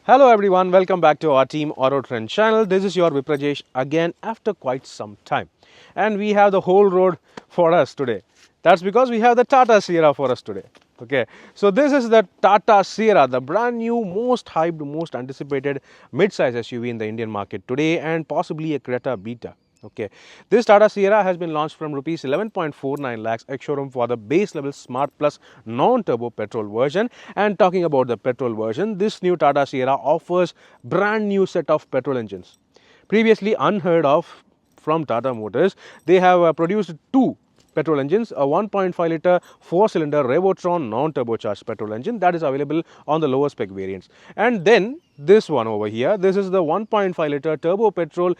Hello everyone, welcome back to our Team AutoTrend channel. This is your Viprajesh again after quite some time. And we have the whole road for us today. That's because we have the Tata Sierra for us today. Okay, so this is the Tata Sierra, the brand new, most hyped, most anticipated mid-size SUV in the Indian market today and possibly a Creta Beta. Okay, this Tata Sierra has been launched from rupees 11.49 lakhs ex-showroom for the base level Smart Plus non-turbo petrol version. And talking about the petrol version, this new Tata Sierra offers brand new set of petrol engines. Previously unheard of from Tata Motors, they have produced two petrol engines, a 1.5 litre 4-cylinder Revotron non-turbocharged petrol engine that is available on the lower spec variants. And then this one over here, this is the 1.5 litre turbo petrol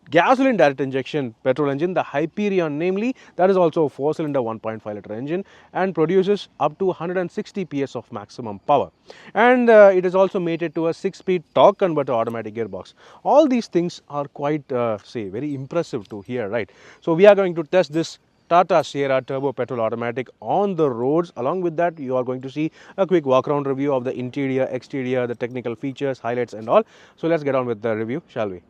gasoline direct injection petrol engine, the Hyperion namely, that is also a 4-cylinder 1.5 litre engine and produces up to 160 PS of maximum power. And it is also mated to a 6-speed torque converter automatic gearbox. All these things are quite, very impressive to hear, right? So we are going to test this Tata Sierra Turbo Petrol Automatic on the roads. Along with that, you are going to see a quick walk-around review of the interior, exterior, the technical features, highlights and all. So let's get on with the review, shall we?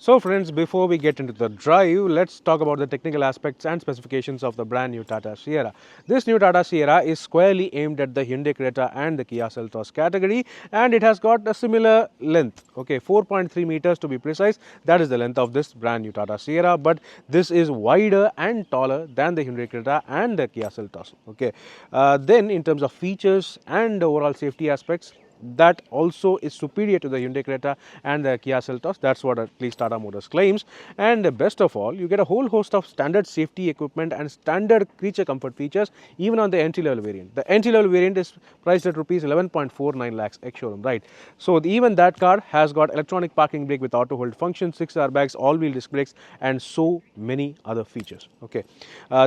So friends, before we get into the drive, let's talk about the technical aspects and specifications of the brand new Tata Sierra. This new Tata Sierra is squarely aimed at the Hyundai Creta and the Kia Seltos category, and it has got a similar length, okay, 4.3 meters to be precise. That is the length of this brand new Tata Sierra, but this is wider and taller than the Hyundai Creta and the Kia Seltos, okay. Then in terms of features and overall safety aspects, that also is superior to the Hyundai Creta and the Kia Seltos. That's what at least Tata Motors claims. And best of all, you get a whole host of standard safety equipment and standard creature comfort features even on the entry-level variant. The entry-level variant is priced at rupees 11.49 lakhs ex-showroom, right? So even that car has got electronic parking brake with auto hold function, 6 airbags, all-wheel disc brakes, and so many other features. Okay.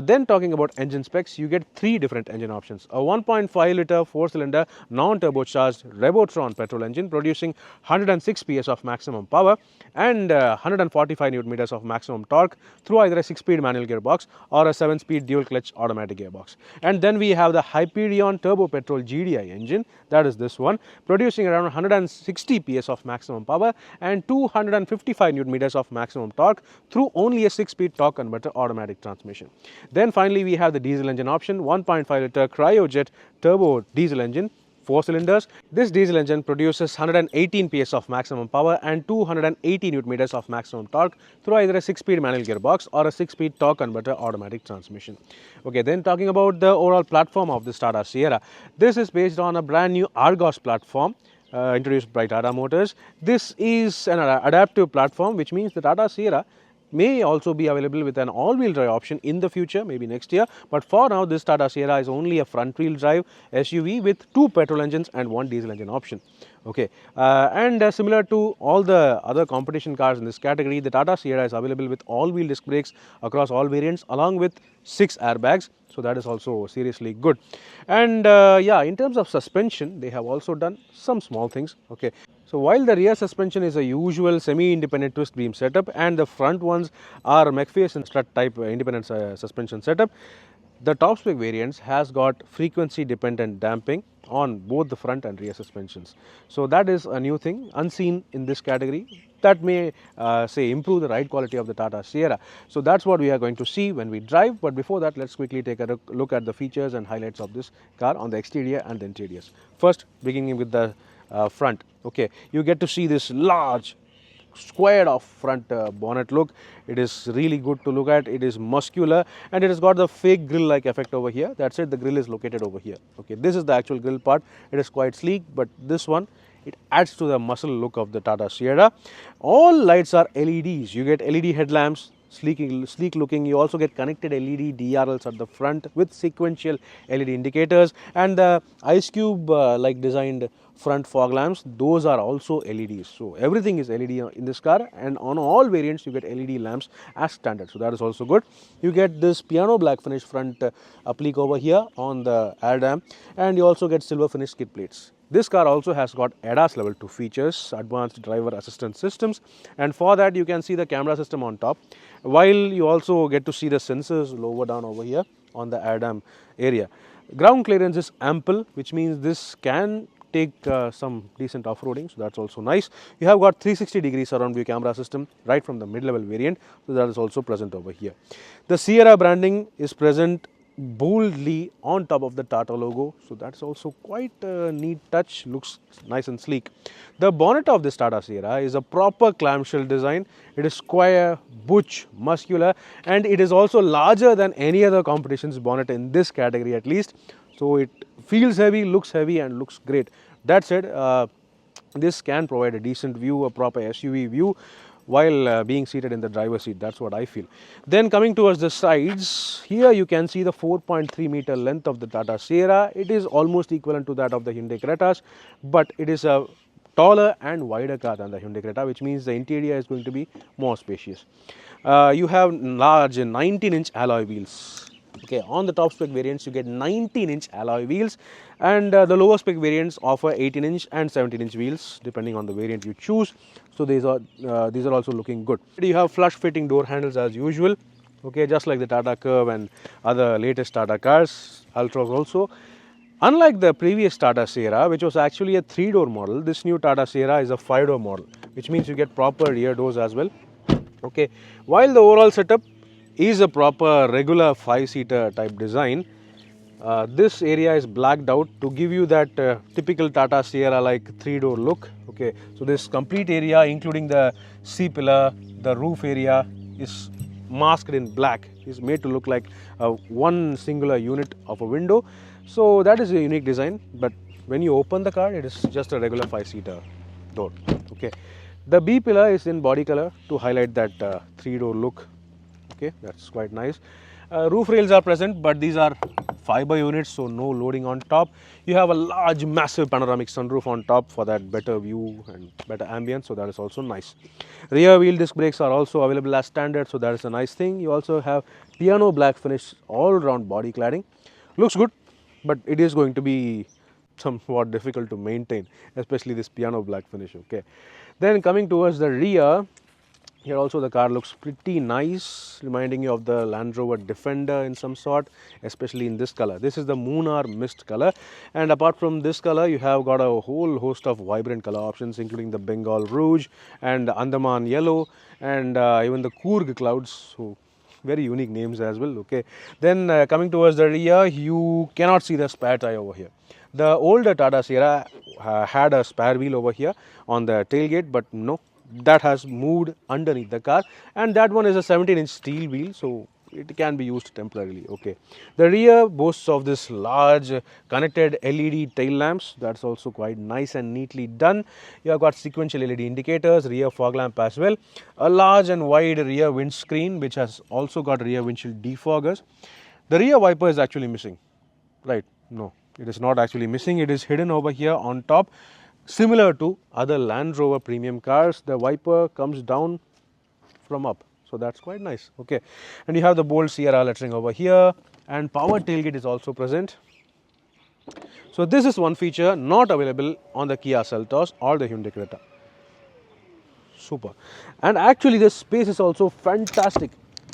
Then talking about engine specs, you get 3 different engine options: a 1.5 litre 4-cylinder non-turbocharged Revotron petrol engine producing 106 PS of maximum power and 145 Newton meters of maximum torque through either a 6-speed manual gearbox or a 7-speed dual clutch automatic gearbox. And then we have the Hyperion turbo petrol GDI engine, that is this one, producing around 160 PS of maximum power and 255 Newton meters of maximum torque through only a 6-speed torque converter automatic transmission. Then finally we have the diesel engine option, 1.5 litre cryojet turbo diesel engine, 4 cylinders. This diesel engine produces 118 PS of maximum power and 280 Newton meters of maximum torque through either a 6-speed manual gearbox or a 6-speed torque converter automatic transmission. Okay, then talking about the overall platform of this Tata Sierra, this is based on a brand new ARGOS platform introduced by Tata Motors. This is an adaptive platform, which means the Tata Sierra may also be available with an all-wheel drive option in the future, maybe next year. But for now, this Tata Sierra is only a front-wheel drive SUV with 2 petrol engines and 1 diesel engine option. Okay, and similar to all the other competition cars in this category, the Tata Sierra is available with all-wheel disc brakes across all variants, along with 6 airbags. So that is also seriously good. And yeah, in terms of suspension, they have also done some small things. Okay. So while the rear suspension is a usual semi-independent twist beam setup and the front ones are McPherson strut type independent suspension setup, the top spec variants has got frequency dependent damping on both the front and rear suspensions. So that is a new thing unseen in this category that may say improve the ride quality of the Tata Sierra. So that's what we are going to see when we drive. But before that, let's quickly take a look at the features and highlights of this car on the exterior and the interiors. First, beginning with the front. Okay, you get to see this large squared off front bonnet look. It is really good to look at. It is muscular and it has got the fake grill like effect over here. That's it, the grill is located over here. Okay, this is the actual grill part. It is quite sleek, but this one, it adds to the muscle look of the Tata Sierra. All lights are LEDs. You get LED headlamps, sleek looking. You also get connected LED DRLs at the front with sequential LED indicators, and the ice cube like designed front fog lamps, those are also LEDs. So everything is LED in this car, and on all variants you get LED lamps as standard. So that is also good. You get this piano black finish front applique over here on the air dam, and you also get silver finish skid plates. This car also has got ADAS level 2 features, advanced driver assistance systems, and for that you can see the camera system on top, while you also get to see the sensors lower down over here on the ADAM area. Ground clearance is ample, which means this can take some decent off-roading, so that's also nice. You have got 360-degree surround view camera system right from the mid-level variant, so that is also present over here. The Sierra branding is present boldly on top of the Tata logo, so that's also quite a neat touch, looks nice and sleek. The bonnet of this Tata Sierra is a proper clamshell design. It is square, butch, muscular, and it is also larger than any other competition's bonnet in this category at least. So it feels heavy, looks heavy, and looks great. That said, this can provide a decent view, a proper SUV view, while being seated in the driver's seat. That's what I feel. Then coming towards the sides, here you can see the 4.3 meter length of the Tata Sierra. It is almost equivalent to that of the Hyundai Cretas, but it is a taller and wider car than the Hyundai Creta, which means the interior is going to be more spacious. You have large 19-inch alloy wheels. Okay, on the top spec variants you get 19-inch alloy wheels, and the lower spec variants offer 18-inch and 17-inch wheels depending on the variant you choose. So these are also looking good. You have flush fitting door handles as usual. Okay, just like the Tata Curve and other latest Tata cars, Ultras also. Unlike the previous Tata Sierra, which was actually a 3-door model, this new Tata Sierra is a 5-door model, which means you get proper rear doors as well. Okay, while the overall setup is a proper regular 5-seater type design, this area is blacked out to give you that typical Tata Sierra like 3-door look. Okay, so this complete area, including the C-pillar, the roof area, is masked in black, is made to look like one singular unit of a window. So that is a unique design, but when you open the car, it is just a regular 5-seater door. Okay, the B pillar is in body color to highlight that 3-door look. Okay, that's quite nice. Roof rails are present, but these are fiber units, so no loading on top. You have a large massive panoramic sunroof on top for that better view and better ambience, so that is also nice. Rear wheel disc brakes are also available as standard, so that is a nice thing. You also have piano black finish all round body cladding. Looks good, but it is going to be somewhat difficult to maintain, especially this piano black finish. Okay, then coming towards the rear, here also the car looks pretty nice, reminding you of the Land Rover Defender in some sort, especially in this color. This is the Moonar Mist color, and apart from this color, you have got a whole host of vibrant color options, including the Bengal Rouge and Andaman Yellow, and even the Coorg Clouds. So very unique names as well. Okay, then coming towards the rear, you cannot see the spare tire over here. The older Tata Sierra had a spare wheel over here on the tailgate, but no, that has moved underneath the car, and that one is a 17-inch steel wheel, so it can be used temporarily. Okay, the rear boasts of this large connected LED tail lamps. That's also quite nice and neatly done. You have got sequential LED indicators, rear fog lamp as well, a large and wide rear windscreen which has also got rear windshield defoggers. The rear wiper is actually missing, right? No, it is not actually missing. It is hidden over here on top. Similar to other Land Rover premium cars, the wiper comes down from up, so that's quite nice. Okay, and you have the bold Sierra lettering over here, and power tailgate is also present. So this is one feature not available on the Kia Seltos or the Hyundai Creta. Super. And actually the space is also fantastic.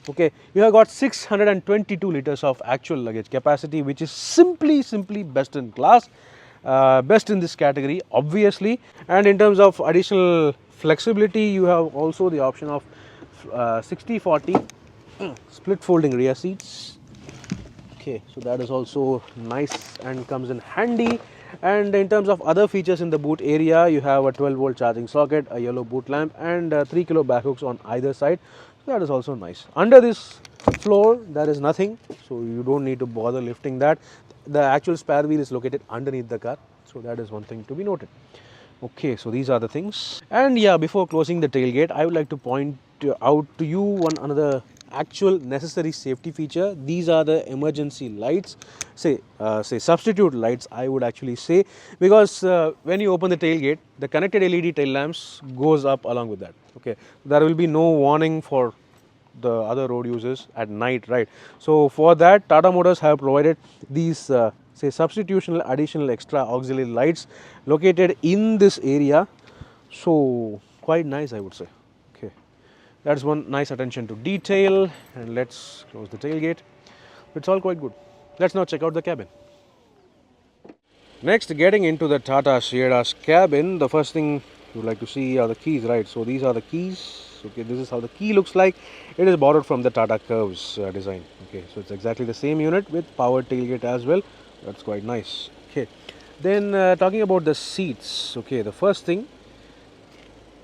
Okay, you have got 622 liters of actual luggage capacity, which is simply best in class. Best in this category, obviously. And in terms of additional flexibility, you have also the option of 60/40 split folding rear seats. Okay, so that is also nice and comes in handy. And in terms of other features in the boot area, you have a 12-volt charging socket, a yellow boot lamp, and 3 kilo back hooks on either side. So that is also nice. Under this floor, there is nothing, so you don't need to bother lifting that. The actual spare wheel is located underneath the car, so that is one thing to be noted. Okay, so these are the things. And yeah, before closing the tailgate, I would like to point out to you one another actual necessary safety feature. These are the emergency lights, say substitute lights, I would actually say, because when you open the tailgate, the connected LED tail lamps goes up along with that. Okay, there will be no warning for the other road users at night, right? So for that, Tata Motors have provided these say substitutional additional extra auxiliary lights located in this area. So quite nice, I would say. Okay, that's one nice attention to detail. And let's close the tailgate. It's all quite good. Let's now check out the cabin. Next, getting into the Tata Sierra's cabin, the first thing you would like to see are the keys, right? So these are the keys. Okay, this is how the key looks like. It is borrowed from the Tata Curves design. Okay, so it's exactly the same unit with powered tailgate as well. That's quite nice. Okay, then talking about the seats. Okay, the first thing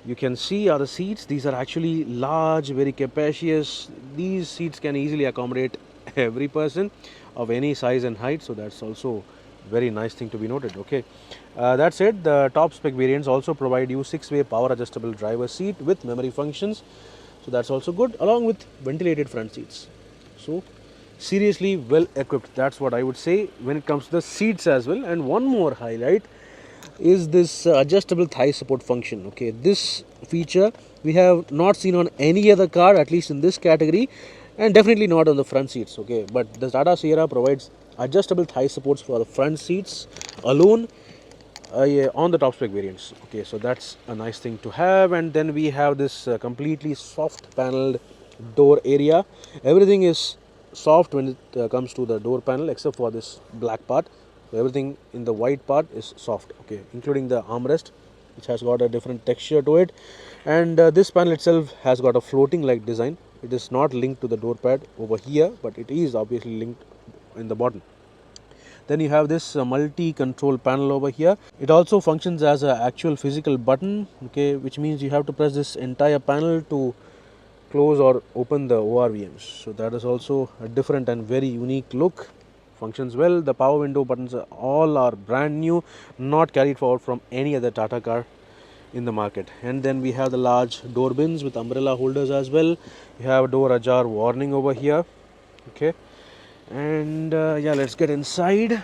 you can see are the seats. These are actually large, very capacious. These seats can easily accommodate every person of any size and height. So that's also very nice thing to be noted. Okay, that said, the top spec variants also provide you 6-way power adjustable driver seat with memory functions. So that's also good, along with ventilated front seats. So seriously well equipped. That's what I would say when it comes to the seats as well. And one more highlight is this adjustable thigh support function. Okay, this feature we have not seen on any other car, at least in this category, and definitely not on the front seats. Okay, but the Tata Sierra provides adjustable thigh supports for the front seats alone, yeah, on the top spec variants. Okay, so that's a nice thing to have. And then we have this completely soft paneled door area. Everything is soft when it comes to the door panel, except for this black part. So everything in the white part is soft. Okay, including the armrest, which has got a different texture to it. And this panel itself has got a floating like design. It is not linked to the door pad over here, but it is obviously linked in the bottom. Then you have this multi-control panel over here. It also functions as an actual physical button, okay, which means you have to press this entire panel to close or open the ORVMs. So that is also a different and very unique look. Functions well. The power window buttons all are brand new, not carried forward from any other Tata car in the market. And then we have the large door bins with umbrella holders as well. You have a door ajar warning over here. Okay, and yeah, let's get inside.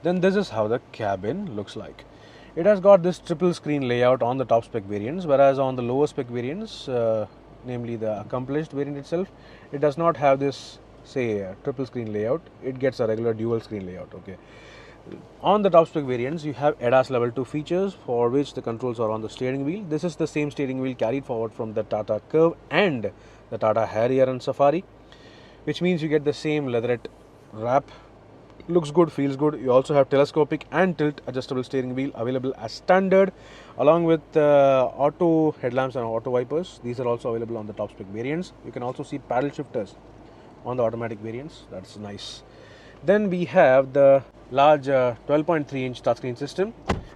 Then this is how the cabin looks like. It has got this triple screen layout on the top spec variants, whereas on the lower spec variants, namely the accomplished variant itself, it does not have this, say, triple screen layout. It gets a regular dual screen layout. Okay, on the top spec variants, you have ADAS level 2 features for which the controls are on the steering wheel. This is the same steering wheel carried forward from the Tata Curve and the Tata Harrier and Safari, which means you get the same leatherette wrap. Looks good, feels good. You also have telescopic and tilt adjustable steering wheel available as standard, along with auto headlamps and auto wipers. These are also available on the top spec variants. You can also see paddle shifters on the automatic variants. That's nice. Then we have the large 12.3-inch touchscreen system.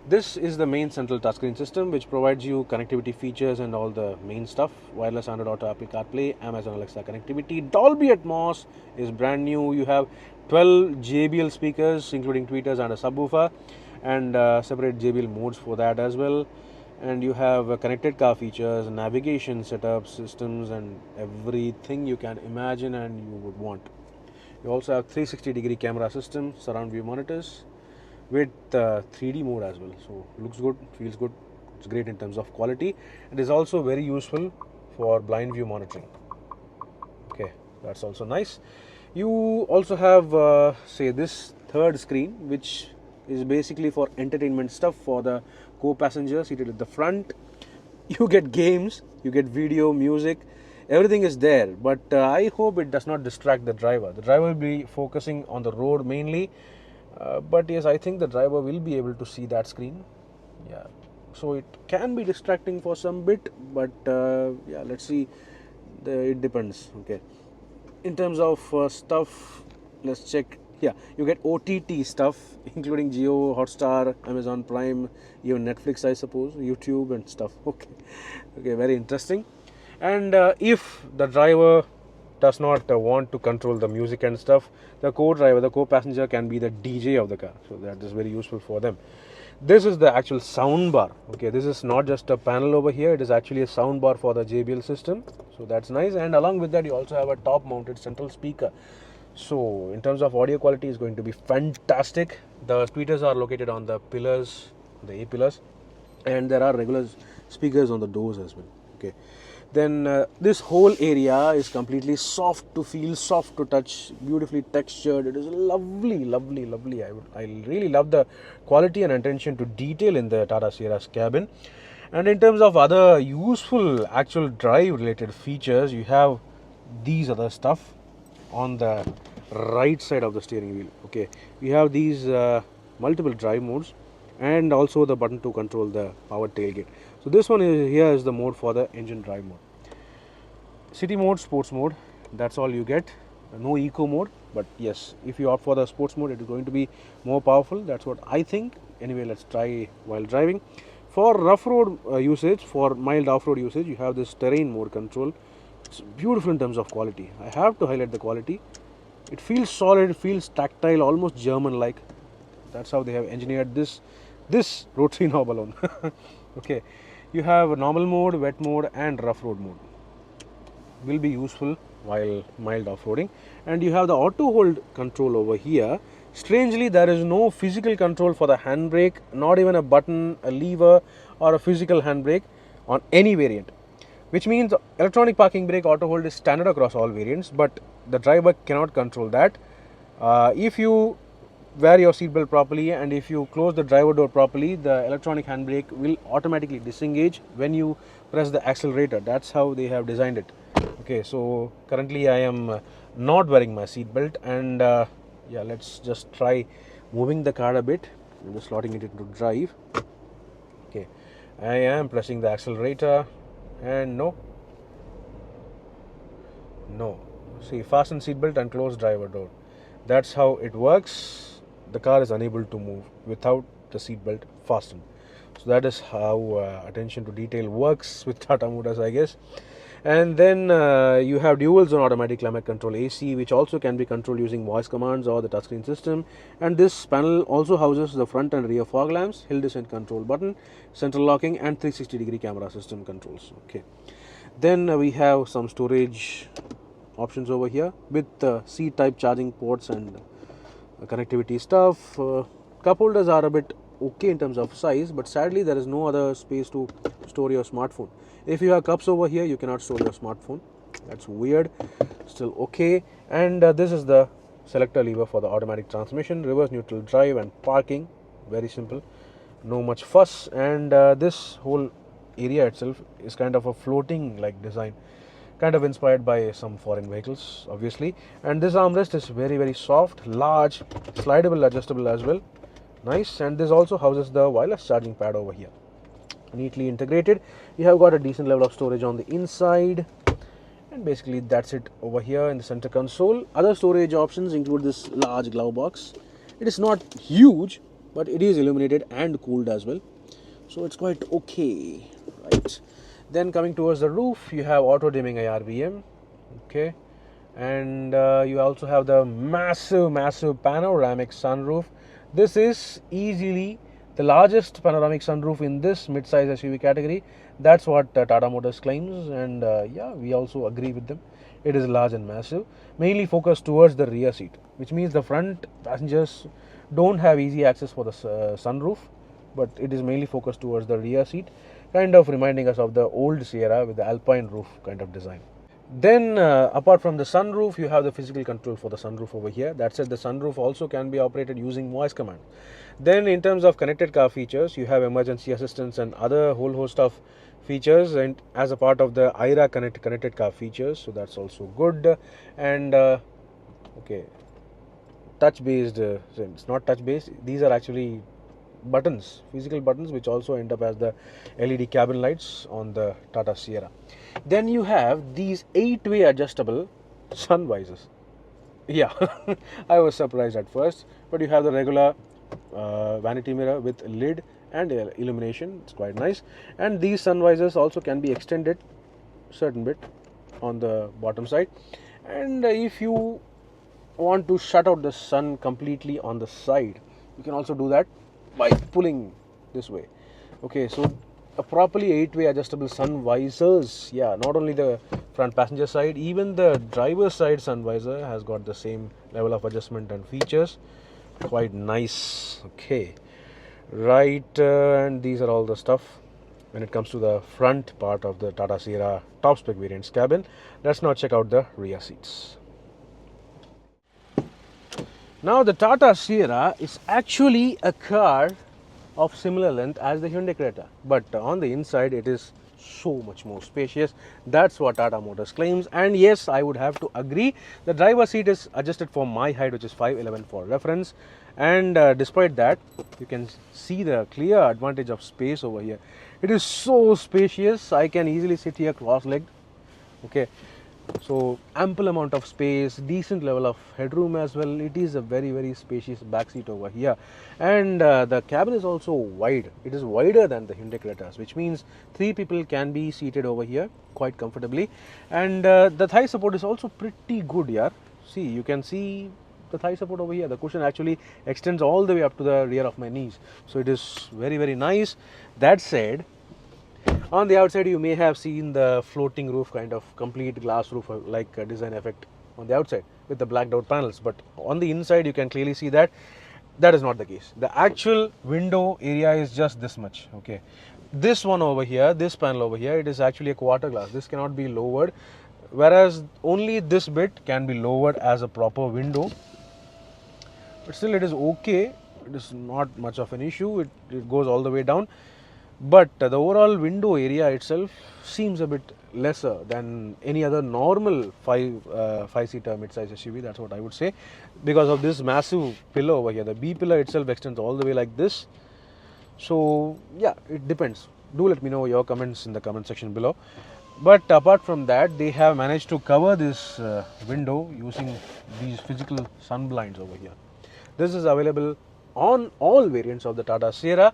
This is the main central touchscreen system, which provides you connectivity features and all the main stuff: wireless Android Auto, Apple CarPlay, Amazon Alexa connectivity. Dolby Atmos is brand new. You have 12 JBL speakers, including tweeters and a subwoofer, and separate JBL modes for that as well. And you have connected car features, navigation setup systems, and everything you can imagine and you would want. You also have 360-degree camera system, surround view monitors with 3D mode as well. So looks good, feels good. It's great in terms of quality. It is also very useful for blind view monitoring. Okay, that's also nice. You also have say this third screen, which is basically for entertainment stuff for the co-passenger seated at the front. You get games, you get video, music, everything is there. But I hope it does not distract the driver. The driver will be focusing on the road mainly. But yes, I think the driver will be able to see that screen. Yeah, so it can be distracting for some bit, but yeah, let's see. It depends. Okay, in terms of stuff, let's check. Yeah, you get OTT stuff, including Jio, Hotstar, Amazon Prime, even Netflix, I suppose, YouTube and stuff. Okay, okay, very interesting. And if the driver does not want to control the music and stuff, the co-driver, the co-passenger can be the DJ of the car. So that is very useful for them. This is the actual sound bar. Okay, this is not just a panel over here, it is actually a sound bar for the JBL system. So that's nice. And along with that, you also have a top mounted central speaker. So in terms of audio quality, is going to be fantastic. The tweeters are located on the pillars, the A pillars, and there are regular speakers on the doors as well. Okay, Then this whole area is completely soft to feel, soft to touch, beautifully textured. It is lovely, lovely, lovely. I really love the quality and attention to detail in the Tata Sierra's cabin. And in terms of other useful actual drive related features, you have these other stuff on the right side of the steering wheel. Okay, we have these multiple drive modes and also the button to control the power tailgate. So this one is here is the mode for the engine drive mode. City mode, sports mode, that's all you get. No eco mode, but yes, if you opt for the sports mode, it is going to be more powerful. That's what I think. Anyway, let's try while driving. For rough road usage, for mild off-road usage, you have this terrain mode control. It's beautiful in terms of quality. I have to highlight the quality. It feels solid, it feels tactile, almost German-like. That's how they have engineered this rotary knob alone. Okay, you have normal mode, wet mode, and rough road mode. Will be useful while mild off-roading. And you have the auto hold control over here. Strangely, there is no physical control for the handbrake, not even a button, a lever, or a physical handbrake on any variant. Which means electronic parking brake auto hold is standard across all variants, but the driver cannot control that. If you wear your seatbelt properly and if you close the driver door properly, the electronic handbrake will automatically disengage when you press the accelerator. That's how they have designed it. Okay, so currently I am not wearing my seatbelt, and yeah, let's just try moving the car a bit. I'm just slotting it into drive. Okay, I am pressing the accelerator, and no. See, fasten seatbelt and close driver door. That's how it works. The car is unable to move without the seatbelt fastened. So that is how attention to detail works with Tata Motors, I guess. And then you have dual zone automatic climate control AC, which also can be controlled using voice commands or the touchscreen system. And this panel also houses the front and rear fog lamps, hill descent control button, central locking, and 360-degree camera system controls. Okay. Then we have some storage options over here with C-type charging ports and connectivity stuff. Cup holders are a bit okay in terms of size, but sadly there is no other space to store your smartphone. If you have cups over here, you cannot store your smartphone. That's weird. Still okay. And this is the selector lever for the automatic transmission, reverse neutral drive, and parking. Very simple. No much fuss. And this whole area itself is kind of a floating like design, kind of inspired by some foreign vehicles, obviously. And this armrest is very, very soft, large, slidable, adjustable as well. Nice. And this also houses the wireless charging pad over here, neatly integrated. You have got a decent level of storage on the inside, and basically that's it over here in the center console. Other storage options include this large glove box. It is not huge, but it is illuminated and cooled as well, so it's quite okay, right? Then coming towards the roof, you have auto dimming IRBM. Okay, and you also have the massive panoramic sunroof. This is easily the largest panoramic sunroof in this mid-size SUV category. That's what Tata Motors claims, and yeah, we also agree with them. It is large and massive, mainly focused towards the rear seat, which means the front passengers don't have easy access for the sunroof, but it is mainly focused towards the rear seat, kind of reminding us of the old Sierra with the alpine roof kind of design. Then apart from the sunroof, you have the physical control for the sunroof over here. That said, the sunroof also can be operated using voice command. Then in terms of connected car features, you have emergency assistance and other whole host of features, and as a part of the IRA connected car features, so that's also good. And okay, touch based, it's not touch based, these are actually buttons, physical buttons, which also end up as the LED cabin lights on the Tata Sierra. Then you have these 8-way adjustable sun visors. Yeah, I was surprised at first, but you have the regular vanity mirror with lid and illumination. It's quite nice. And these sun visors also can be extended certain bit on the bottom side. And if you want to shut out the sun completely on the side, you can also do that by pulling this way. Okay, so a properly 8-way adjustable sun visors. Yeah, not only the front passenger side, even the driver's side sun visor has got the same level of adjustment and features. Quite nice. Okay, right, and these are all the stuff when it comes to the front part of the Tata Sierra top spec variants cabin. Let's now check out the rear seats. Now the Tata Sierra is actually a car of similar length as the Hyundai Creta, but on the inside it is so much more spacious. That's what Tata Motors claims, and yes, I would have to agree. The driver's seat is adjusted for my height, which is 5'11" for reference, and despite that, you can see the clear advantage of space over here. It is so spacious. I can easily sit here cross-legged. Okay, so ample amount of space, decent level of headroom as well. It is a very spacious back seat over here, and the cabin is also wide. It is wider than the Hyundai Cretas, which means 3 people can be seated over here quite comfortably, and the thigh support is also pretty good here. See, you can see the thigh support over here. The cushion actually extends all the way up to the rear of my knees, so it is very nice. That said, on the outside you may have seen the floating roof, kind of complete glass roof like design effect on the outside with the blacked out panels, but on the inside you can clearly see that that is not the case. The actual window area is just this much. Okay, this one over here, this panel over here, it is actually a quarter glass. This cannot be lowered, whereas only this bit can be lowered as a proper window, but still it is okay. It is not much of an issue. It goes all the way down. But the overall window area itself seems a bit lesser than any other normal five-seater mid-size SUV. That's what I would say, because of this massive pillar over here. The B pillar itself extends all the way like this. So yeah, it depends. Do let me know your comments in the comment section below. But apart from that, they have managed to cover this window using these physical sun blinds over here. This is available on all variants of the Tata Sierra.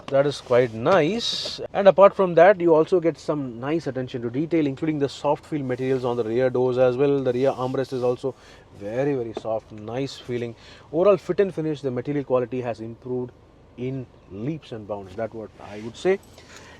That is quite nice. And apart from that, you also get some nice attention to detail, including the soft feel materials on the rear doors as well. The rear armrest is also very soft, nice feeling. Overall fit and finish, the material quality has improved in leaps and bounds. That's what I would say.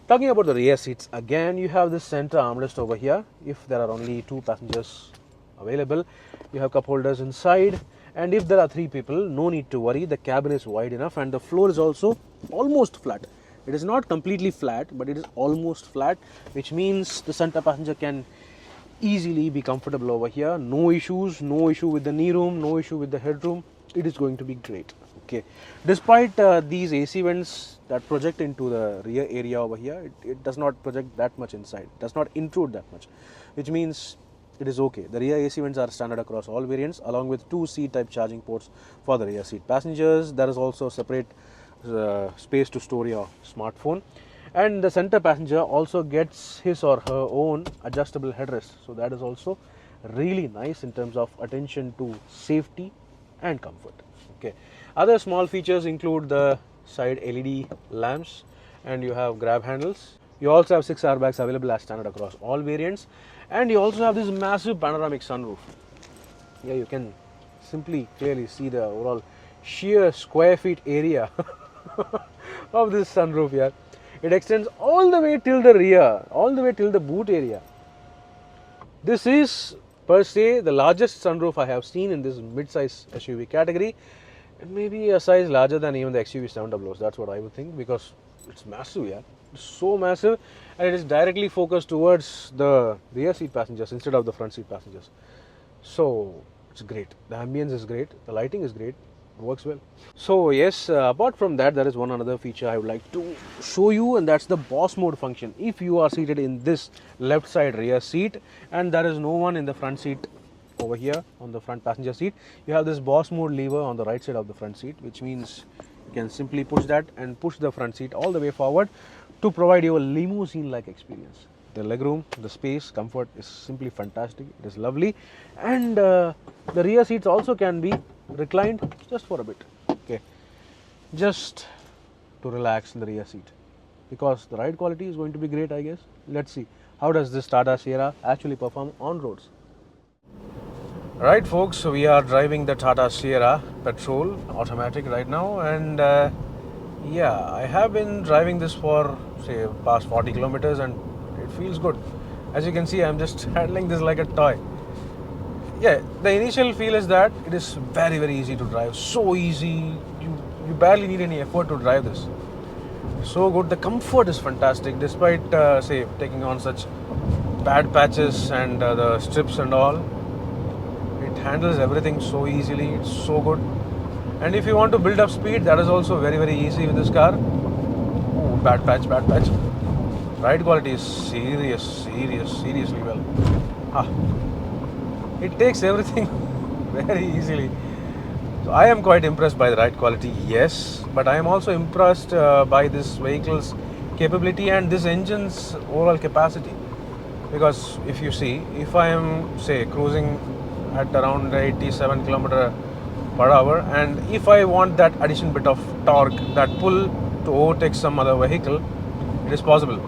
Talking about the rear seats, again you have this center armrest over here. If there are only 2 passengers available, you have cup holders inside. And if there are 3 people, no need to worry. The cabin is wide enough, and the floor is also almost flat. It is not completely flat, but it is almost flat, which means the center passenger can easily be comfortable over here. No issues, no issue with the knee room, no issue with the headroom. It is going to be great. Okay, despite these AC vents that project into the rear area over here, it does not project that much inside, does not intrude that much, which means it is okay. The rear AC vents are standard across all variants, along with 2 C-type charging ports for the rear seat passengers. There is also separate space to store your smartphone, and the center passenger also gets his or her own adjustable headrest. So that is also really nice in terms of attention to safety and comfort. Okay. Other small features include the side LED lamps, and you have grab handles. You also have 6 airbags available as standard across all variants, and you also have this massive panoramic sunroof. Yeah, you can simply clearly see the overall sheer square feet area of this sunroof here. It extends all the way till the rear, all the way till the boot area. This is per se the largest sunroof I have seen in this mid-size SUV category. It may be a size larger than even the XUV 700s. That's what I would think, because it's massive. Yeah, it's so massive, and it is directly focused towards the rear seat passengers instead of the front seat passengers. So it's great. The ambience is great. The lighting is great. It works well. So yes, apart from that, there is one another feature I would like to show you, and that's the boss mode function. If you are seated in this left side rear seat and there is no one in the front seat over here on the front passenger seat, you have this boss mode lever on the right side of the front seat, which means you can simply push that and push the front seat all the way forward to provide you a limousine-like experience. The legroom, the space, comfort is simply fantastic. It is lovely, and the rear seats also can be reclined just for a bit. Okay, just to relax in the rear seat, because the ride quality is going to be great, I guess. Let's see how does this Tata Sierra actually perform on roads. Right folks, so we are driving the Tata Sierra petrol automatic right now, and yeah, I have been driving this for say past 40 kilometers and it feels good. As you can see, I'm just handling this like a toy. Yeah, the initial feel is that it is very easy to drive, so easy, you barely need any effort to drive this. So good. The comfort is fantastic despite say taking on such bad patches and the strips and all. It handles everything so easily. It's so good. And if you want to build up speed, that is also very easy with this car. Oh, bad patch, bad patch. Ride quality is seriously well. Ah, it takes everything very easily. So I am quite impressed by the ride quality, yes, but I am also impressed by this vehicle's capability and this engine's overall capacity. Because if you see, if I am say cruising at around 87 km per hour, and if I want that addition bit of torque, that pull to overtake some other vehicle, it is possible.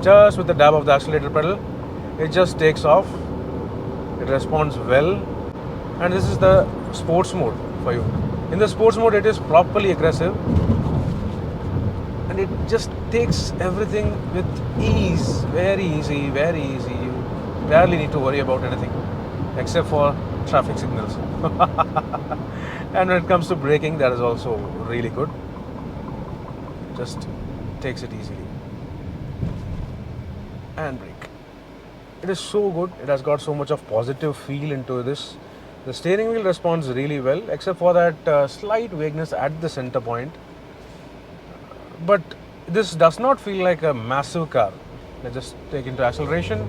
Just with the dab of the accelerator pedal, it just takes off. It responds well, and this is the sports mode for you. In the sports mode, it is properly aggressive, and it just takes everything with ease, very easy. You barely need to worry about anything except for traffic signals. And when it comes to braking, that is also really good. Just takes it easily. And brake. It is so good. It has got so much of positive feel into this. The steering wheel responds really well, except for that slight vagueness at the center point. But this does not feel like a massive car. Let's just take into acceleration.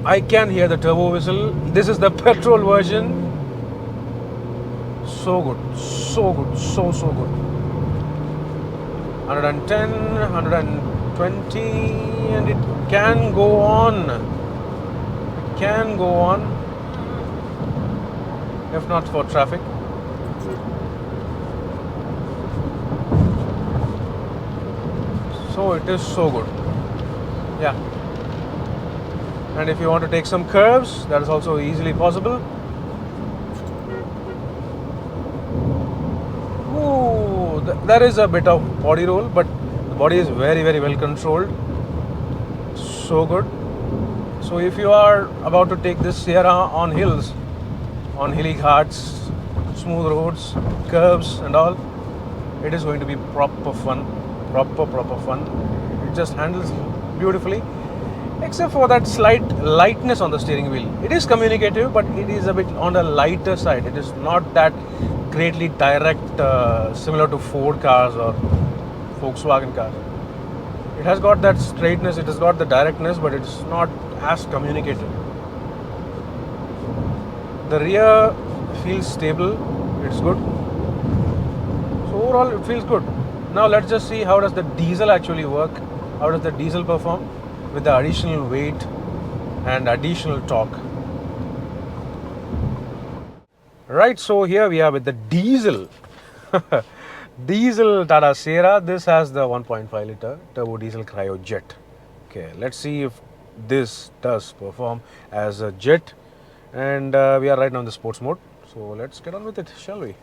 I can hear the turbo whistle. This is the petrol version. So good, so good, so good. 110, 120, and it can go on. It can go on, if not for traffic. So it is so good. Yeah. And if you want to take some curves, that is also easily possible. Ooh, there is a bit of body roll, but the body is very well controlled. So good. So if you are about to take this Sierra on hills, on hilly ghats, smooth roads, curves and all, it is going to be proper fun. Proper fun. It just handles beautifully, except for that slight lightness on the steering wheel. It is communicative, but it is a bit on the lighter side. It is not that greatly direct, similar to Ford cars or Volkswagen cars. It has got that straightness, it has got the directness, but it's not as communicative. The rear feels stable, it's good. So overall it feels good. Now let's just see how does the diesel actually work, how does the diesel perform with the additional weight and additional torque. Right, so here we are with the diesel. Diesel Tata Sierra. This has the 1.5 liter turbo diesel cryojet. Okay, let's see if this does perform as a jet. And we are right now in the sports mode. So let's get on with it, shall we?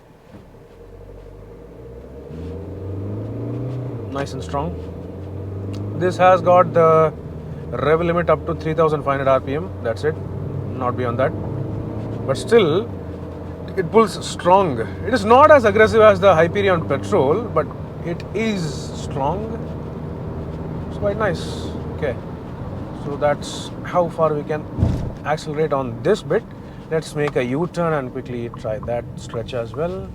Nice and strong. This has got the rev limit up to 3500 RPM. That's it, not beyond that. But still, it pulls strong. It is not as aggressive as the Hyperion petrol, but it is strong. It's quite nice. Okay, so that's how far we can accelerate on this bit. Let's make a U-turn and quickly try that stretch as well.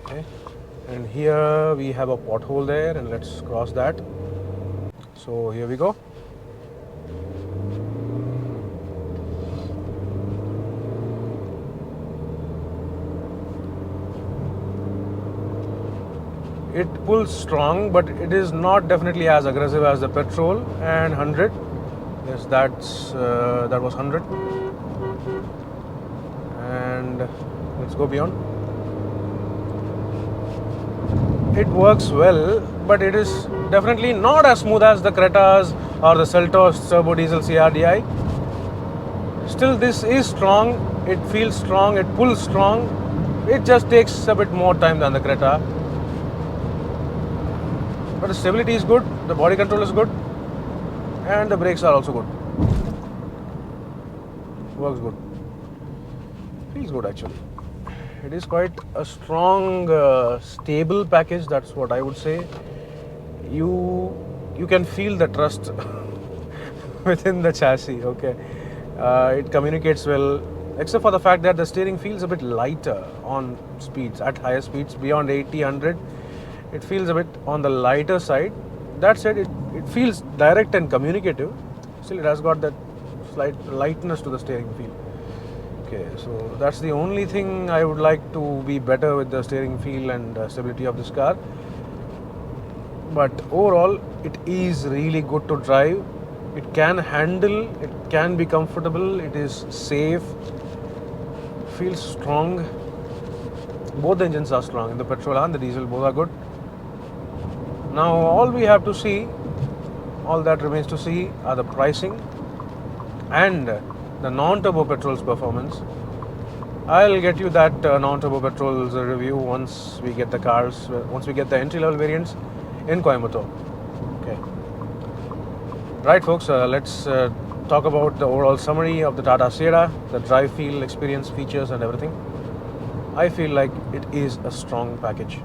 Okay, and here we have a pothole there, and let's cross that. So here we go. It pulls strong, but it is not definitely as aggressive as the petrol. And 100, yes, that was 100. And let's go beyond. It works well, but it is definitely not as smooth as the Cretas or the Seltos turbo diesel CRDI. Still, this is strong. It feels strong. It pulls strong. It just takes a bit more time than the Creta. But the stability is good, the body control is good, and the brakes are also good. Works good. Feels good actually. It is quite a strong, stable package. That's what I would say. You can feel the trust within the chassis. Okay, it communicates well, except for the fact that the steering feels a bit lighter on speeds at higher speeds beyond 80, 100. It feels a bit on the lighter side. That said, it feels direct and communicative. Still, it has got that slight lightness to the steering feel. Okay, so that's the only thing I would like to be better with the steering feel and stability of this car. But overall, it is really good to drive. It can handle, it can be comfortable, it is safe, feels strong. Both the engines are strong, the petrol and the diesel, both are good. Now all we have to see, all that remains to see are the pricing and the non-turbo petrol's performance. I'll get you that non-turbo petrol's review once we get the cars, once we get the entry-level variants in Coimbatore. Okay. Right, folks, let's talk about the overall summary of the Tata Sierra, the drive, feel, experience, features and everything. I feel like it is a strong package.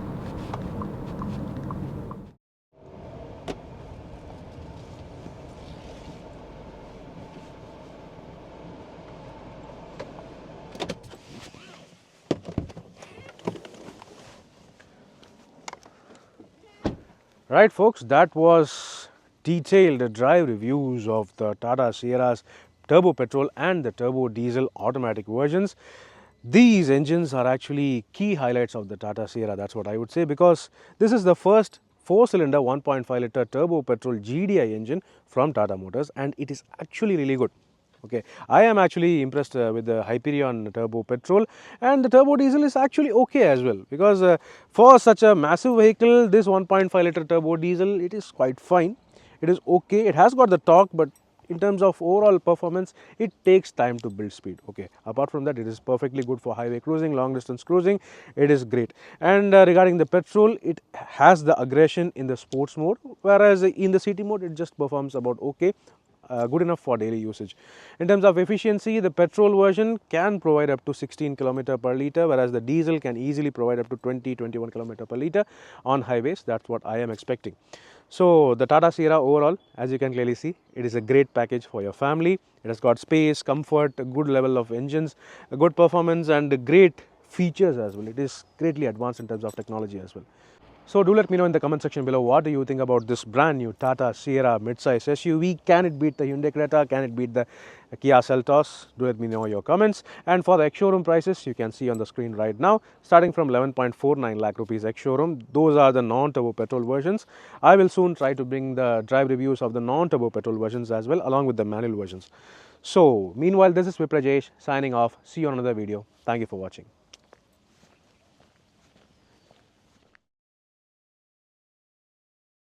Right, folks, that was detailed drive reviews of the Tata Sierra's turbo petrol and the turbo diesel automatic versions. These engines are actually key highlights of the Tata Sierra, that's what I would say, because this is the first 4-cylinder 1.5 litre turbo petrol GDI engine from Tata Motors, and it is actually really good. Okay, I am actually impressed with the Hyperion turbo petrol, and the turbo diesel is actually okay as well, because for such a massive vehicle, this 1.5 litre turbo diesel, it is quite fine. It is okay. It has got the torque, but in terms of overall performance, it takes time to build speed. Okay, apart from that, it is perfectly good for highway cruising, long distance cruising. It is great. And regarding the petrol, it has the aggression in the sports mode, whereas in the city mode, it just performs about okay. Good enough for daily usage. In terms of efficiency, the petrol version can provide up to 16 km per litre, whereas the diesel can easily provide up to 20-21 km per litre on highways. That's what I am expecting. So the Tata Sierra overall, as you can clearly see, it is a great package for your family. It has got space, comfort, a good level of engines, a good performance and great features as well. It is greatly advanced in terms of technology as well. So do let me know in the comment section below, what do you think about this brand new Tata Sierra midsize SUV? Can it beat the Hyundai Creta? Can it beat the Kia Seltos? Do let me know your comments. And for the ex-showroom prices, you can see on the screen right now, starting from 11.49 lakh rupees ex-showroom. Those are the non-turbo petrol versions. I will soon try to bring the drive reviews of the non-turbo petrol versions as well, along with the manual versions. So meanwhile, this is Viprajesh signing off. See you on another video. Thank you for watching.